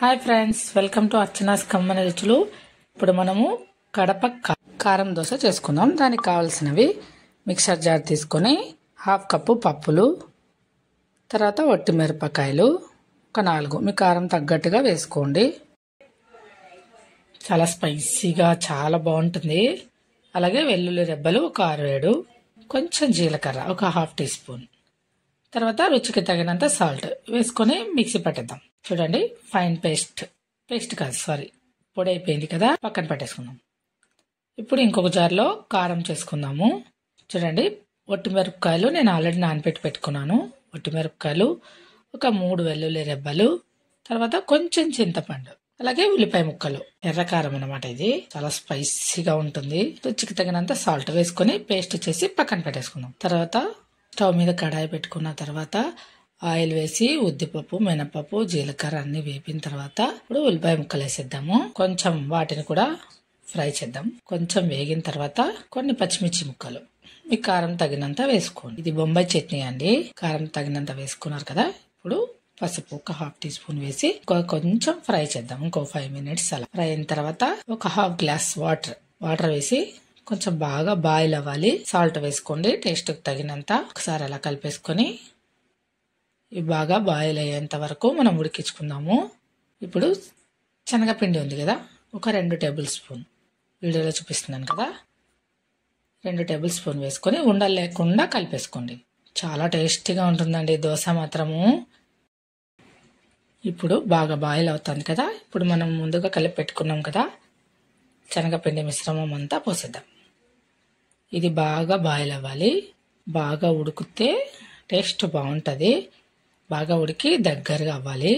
Hi friends, welcome to Archana's కమ్మని రుచులు. ఇప్పుడు మనము కడప కారం దోశ చేసుకుందాం. దానికి కావాల్సినవి మిక్సర్ జార్ తీసుకొని 1/2 కప్పు పప్పులు, తర్వాత ఒట్టి మిరపకాయలు ఒక 4, మీ కారం తగ్గట్టుగా వేసుకోండి. చాలా స్పైసీగా చాలా బాగుంటుంది. అలాగే వెల్లుల్లి రెబ్బలు ఒక 6-7, కొంచెం జీలకర్ర ఒక 1/2 టీ స్పూన్, తర్వాత రుచికి తగినంత సాల్ట్ వేసుకొని మిక్సీ పట్టేద్దాం. చూడండి, ఫైన్ పేస్ట్ కాదు సారీ పొడి అయిపోయింది కదా, పక్కన పెట్టేసుకుందాం. ఇప్పుడు ఇంకొక జార్లో కారం చేసుకుందాము. చూడండి, ఒట్టి మిరపకాయలు నేను ఆల్రెడీ నానబెట్టి పెట్టుకున్నాను. ఒట్టి మిరపకాయలు ఒక 3 వెల్లుల్లి రెబ్బలు, తర్వాత కొంచెం చింతపండు, అలాగే ఉల్లిపాయ ముక్కలు, ఎర్రకారం అన్నమాట. ఇది చాలా స్పైసీగా ఉంటుంది. రుచికి తగినంత సాల్ట్ వేసుకొని పేస్ట్ చేసి పక్కన పెట్టేసుకుందాం. తర్వాత స్టవ్ మీద కడాయి పెట్టుకున్న తర్వాత ఆయిల్ వేసి ఉద్దిపప్పు, మినపప్పు, జీలకర్ర అన్ని వేపిన తర్వాత ఇప్పుడు ఉల్లిపాయ ముక్కలు వేసేద్దాము. కొంచెం వాటిని కూడా ఫ్రై చేద్దాం. కొంచెం వేగిన తర్వాత కొన్ని పచ్చిమిర్చి ముక్కలు మీ కారం తగినంత వేసుకోండి. ఇది బొంబాయి చట్నీ అండి. కారం తగినంత వేసుకున్నారు కదా. ఇప్పుడు పసుపు ఒక 1/2 టీ స్పూన్ వేసి కొంచెం ఫ్రై చేద్దాం. ఇంకో 5 మినిట్స్ అలా ఫ్రై అయిన తర్వాత ఒక 1/2 గ్లాస్ వాటర్ వేసి కొంచెం బాగా బాయిల్ అవ్వాలి. సాల్ట్ వేసుకోండి టేస్ట్ తగినంత. ఒకసారి అలా కలిపేసుకొని ఇవి బాగా బాయిల్ అయ్యేంత వరకు మనం ఉడికించుకుందాము. ఇప్పుడు శనగపిండి ఉంది కదా, ఒక 2 టేబుల్ స్పూన్, వీడియోలో చూపిస్తున్నాను కదా, 2 టేబుల్ స్పూన్ వేసుకొని ఉండలు లేకుండా కలిపేసుకోండి. చాలా టేస్టీగా ఉంటుందండి దోశ మాత్రము. ఇప్పుడు బాగా బాయిల్ అవుతుంది కదా. ఇప్పుడు మనం ముందుగా కలిపి పెట్టుకున్నాం కదా శనగపిండి మిశ్రమం అంతా పోసేద్దాం. ఇది బాగా బాయిల్ అవ్వాలి. బాగా ఉడికితే టేస్ట్ బాగుంటుంది. బాగా ఉడికి దగ్గరగా అవ్వాలి.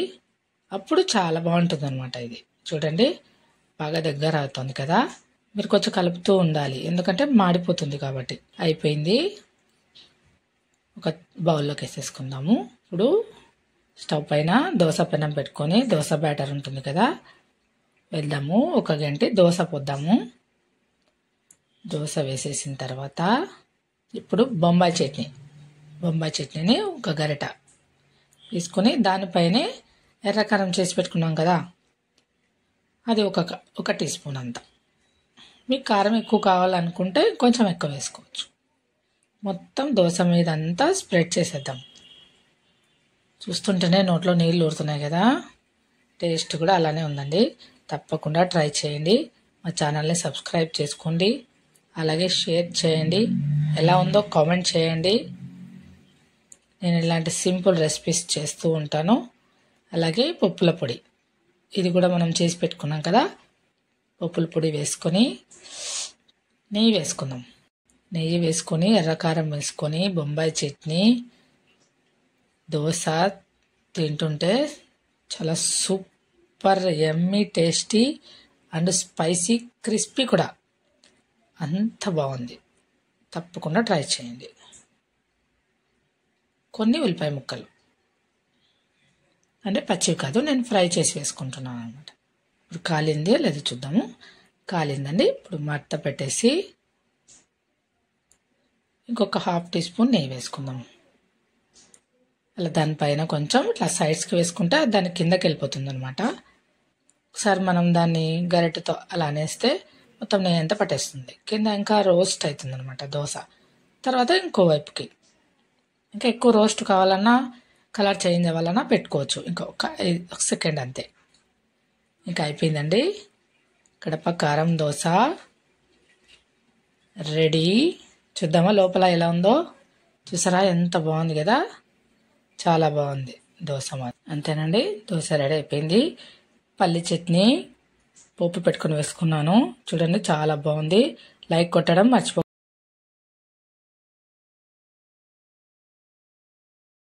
అప్పుడు చాలా బాగుంటుంది అనమాట. ఇది చూడండి, బాగా దగ్గర అవుతుంది కదా. మీరు కొంచెం కలుపుతూ ఉండాలి, ఎందుకంటే మాడిపోతుంది కాబట్టి. అయిపోయింది. ఒక బౌల్లోకి వేసేసుకుందాము. ఇప్పుడు స్టవ్ పైన దోశ పెనం పెట్టుకొని దోశ బ్యాటర్ ఉంటుంది కదా, వెళ్దాము. ఒక గంట దోశ పోద్దాము. దోశ వేసేసిన తర్వాత ఇప్పుడు బొంబాయి చట్నీని ఒక గరిట తీసుకొని దానిపైనే ఎర్రకారం చేసి పెట్టుకున్నాం కదా, అది ఒక టీ స్పూన్ అంత. మీకు కారం ఎక్కువ కావాలనుకుంటే కొంచెం ఎక్కువ వేసుకోవచ్చు. మొత్తం దోశ మీద అంతా స్ప్రెడ్ చేసేద్దాం. చూస్తుంటేనే నోట్లో నీళ్ళు ఊరుతున్నాయి కదా. టేస్ట్ కూడా అలానే ఉందండి. తప్పకుండా ట్రై చేయండి. మా ఛానల్ని సబ్స్క్రైబ్ చేసుకోండి, అలాగే షేర్ చేయండి. ఎలా ఉందో కామెంట్ చేయండి. నేను ఇలాంటి సింపుల్ రెసిపీస్ చేస్తూ ఉంటాను. అలాగే పప్పుల పొడి, ఇది కూడా మనం చేసి పెట్టుకున్నాం కదా. పప్పుల పొడి వేసుకొని నెయ్యి వేసుకుందాం. నెయ్యి వేసుకొని ఎర్రకారం వేసుకొని బొంబాయి చట్నీ దోశ తింటుంటే చాలా super yummy tasty and spicy crispy కూడా అంత బాగుంది. తప్పకుండా ట్రై చేయండి. కొన్ని ఉల్లిపాయ ముక్కలు, అంటే పచ్చివి కాదు, నేను ఫ్రై చేసి వేసుకుంటున్నాను అనమాట. ఇప్పుడు కాలింది లేదు చూద్దాము. కాలిందండి. ఇప్పుడు మట్ట పెట్టేసి ఇంకొక 1/2 టీ స్పూన్ నెయ్యి వేసుకుందాం. అలా దానిపైన కొంచెం ఇట్లా సైడ్స్కి వేసుకుంటే దాని కిందకి వెళ్ళిపోతుంది అనమాట. ఒకసారి మనం దాన్ని గరిటెతో అలా అనేస్తే మొత్తం నెయ్యి అంతా పట్టేస్తుంది. కింద ఇంకా రోస్ట్ అవుతుంది అనమాట దోశ. తర్వాత ఇంకో వైపుకి ఇంకా ఎక్కువ రోస్ట్ కావాలన్నా, కలర్ చేంజ్ అవ్వాలన్నా పెట్టుకోవచ్చు. ఒక సెకండ్ అంతే. ఇంకా అయిపోయిందండి. కడప కారం దోశ రెడీ. చూద్దామా లోపల ఎలా ఉందో. చూసారా ఎంత బాగుంది కదా, చాలా బాగుంది దోశ. అంతేనండి, దోశ రెడీ అయిపోయింది. పల్లి చట్నీ పోపు పెట్టుకొని వేసుకున్నాను. చూడండి చాలా బాగుంది. లైక్ కొట్టడం మర్చిపో